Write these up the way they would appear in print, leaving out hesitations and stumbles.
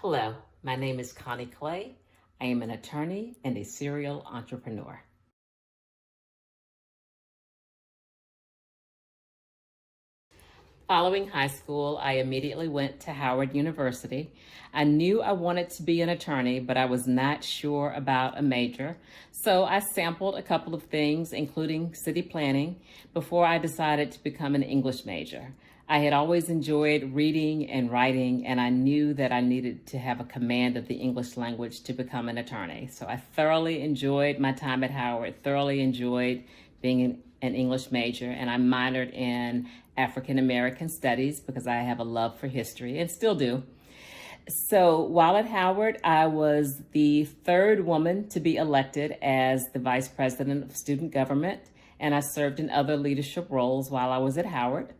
Hello, my name is Connie Clay. I am an attorney and a serial entrepreneur. Following high school, I immediately went to Howard University. I knew I wanted to be an attorney, but I was not sure about a major. So I sampled a couple of things, including city planning, before I decided to become an English major. I had always enjoyed reading and writing, and I knew that I needed to have a command of the English language to become an attorney. So I thoroughly enjoyed my time at Howard, thoroughly enjoyed being an English major, and I minored in African American studies because I have a love for history and still do. So while at Howard, I was the third woman to be elected as the vice president of student government, and I served in other leadership roles while I was at Howard.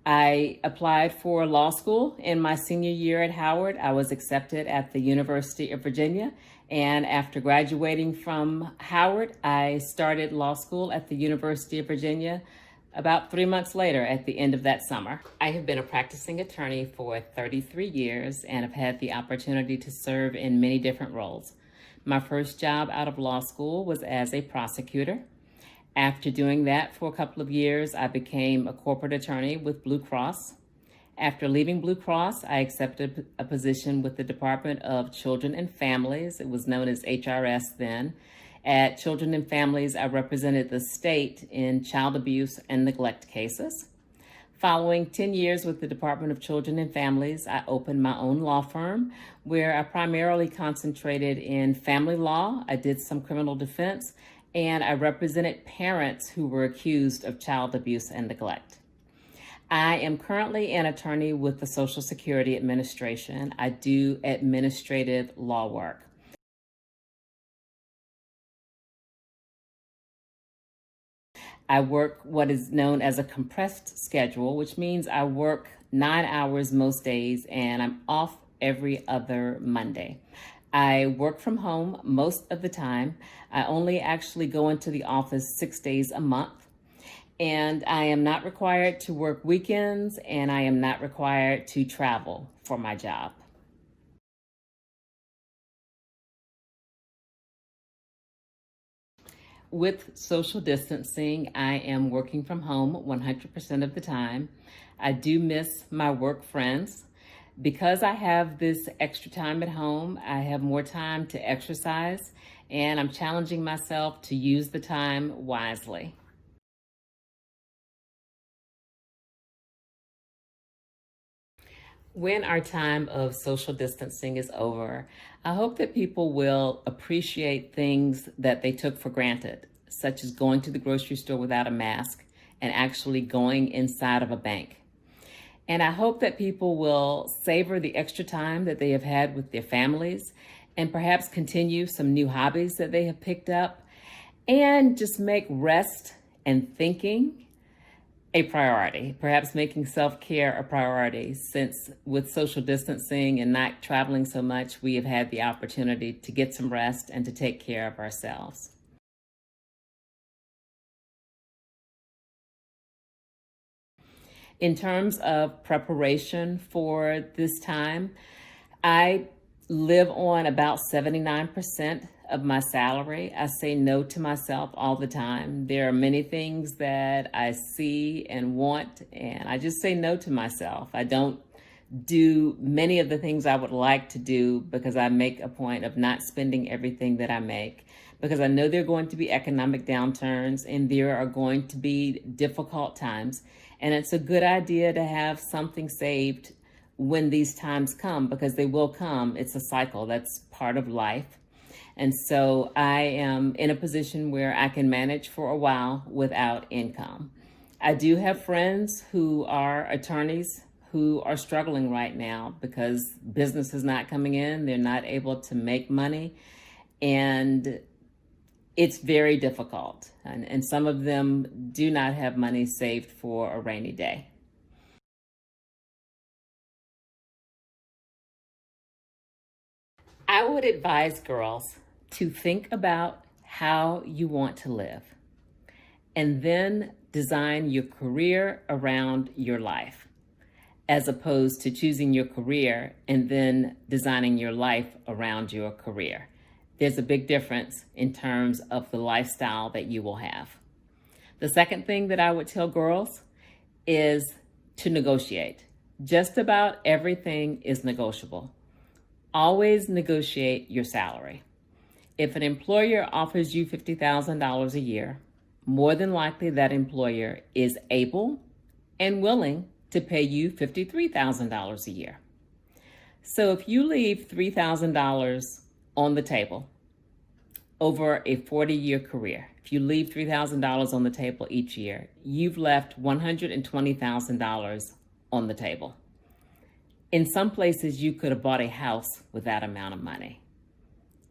I applied for law school in my senior year at Howard. I was accepted at the University of Virginia. And after graduating from Howard, I started law school at the University of Virginia about 3 months later at the end of that summer. I have been a practicing attorney for 33 years and have had the opportunity to serve in many different roles. My first job out of law school was as a prosecutor. After doing that for a couple of years, I became a corporate attorney with Blue Cross. After leaving Blue Cross, I accepted a position with the Department of Children and Families. It was known as HRS then. At Children and Families, I represented the state in child abuse and neglect cases. Following 10 years with the Department of Children and Families, I opened my own law firm where I primarily concentrated in family law. I did some criminal defense, and I represented parents who were accused of child abuse and neglect. I am currently an attorney with the Social Security Administration. I do administrative law work. I work what is known as a compressed schedule, which means I work 9 hours most days and I'm off every other Monday. I work from home most of the time. I only actually go into the office 6 days a month. And I am not required to work weekends, and I am not required to travel for my job. With social distancing, I am working from home 100% of the time. I do miss my work friends. Because I have this extra time at home, I have more time to exercise, and I'm challenging myself to use the time wisely. When our time of social distancing is over, I hope that people will appreciate things that they took for granted, such as going to the grocery store without a mask and actually going inside of a bank. And I hope that people will savor the extra time that they have had with their families and perhaps continue some new hobbies that they have picked up and just make rest and thinking a priority, perhaps making self-care a priority, since with social distancing and not traveling so much, we have had the opportunity to get some rest and to take care of ourselves. In terms of preparation for this time, I live on about 79% of my salary. I say no to myself all the time. There are many things that I see and want, and I just say no to myself. I don't do many of the things I would like to do because I make a point of not spending everything that I make, because I know there are going to be economic downturns and there are going to be difficult times. And it's a good idea to have something saved when these times come, because they will come. It's a cycle. That's part of life. And so I am in a position where I can manage for a while without income. I do have friends who are attorneys who are struggling right now because business is not coming in. They're not able to make money. And it's very difficult. And some of them do not have money saved for a rainy day. I would advise girls to think about how you want to live and then design your career around your life. as opposed to choosing your career and then designing your life around your career. There's a big difference in terms of the lifestyle that you will have. The second thing that I would tell girls is to negotiate. Just about everything is negotiable. Always negotiate your salary. If an employer offers you $50,000 a year, more than likely that employer is able and willing to pay you $53,000 a year. So if you leave $3,000 on the table over a 40-year career, if you leave $3,000 on the table each year, you've left $120,000 on the table. In some places, you could have bought a house with that amount of money.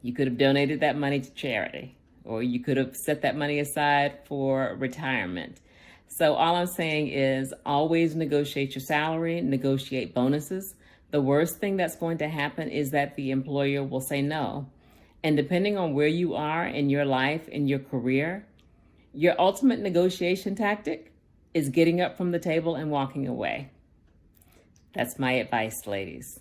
You could have donated that money to charity, or you could have set that money aside for retirement. So all I'm saying is always negotiate your salary, negotiate bonuses. The worst thing that's going to happen is that the employer will say no. And depending on where you are in your life, in your career, your ultimate negotiation tactic is getting up from the table and walking away. That's my advice, ladies.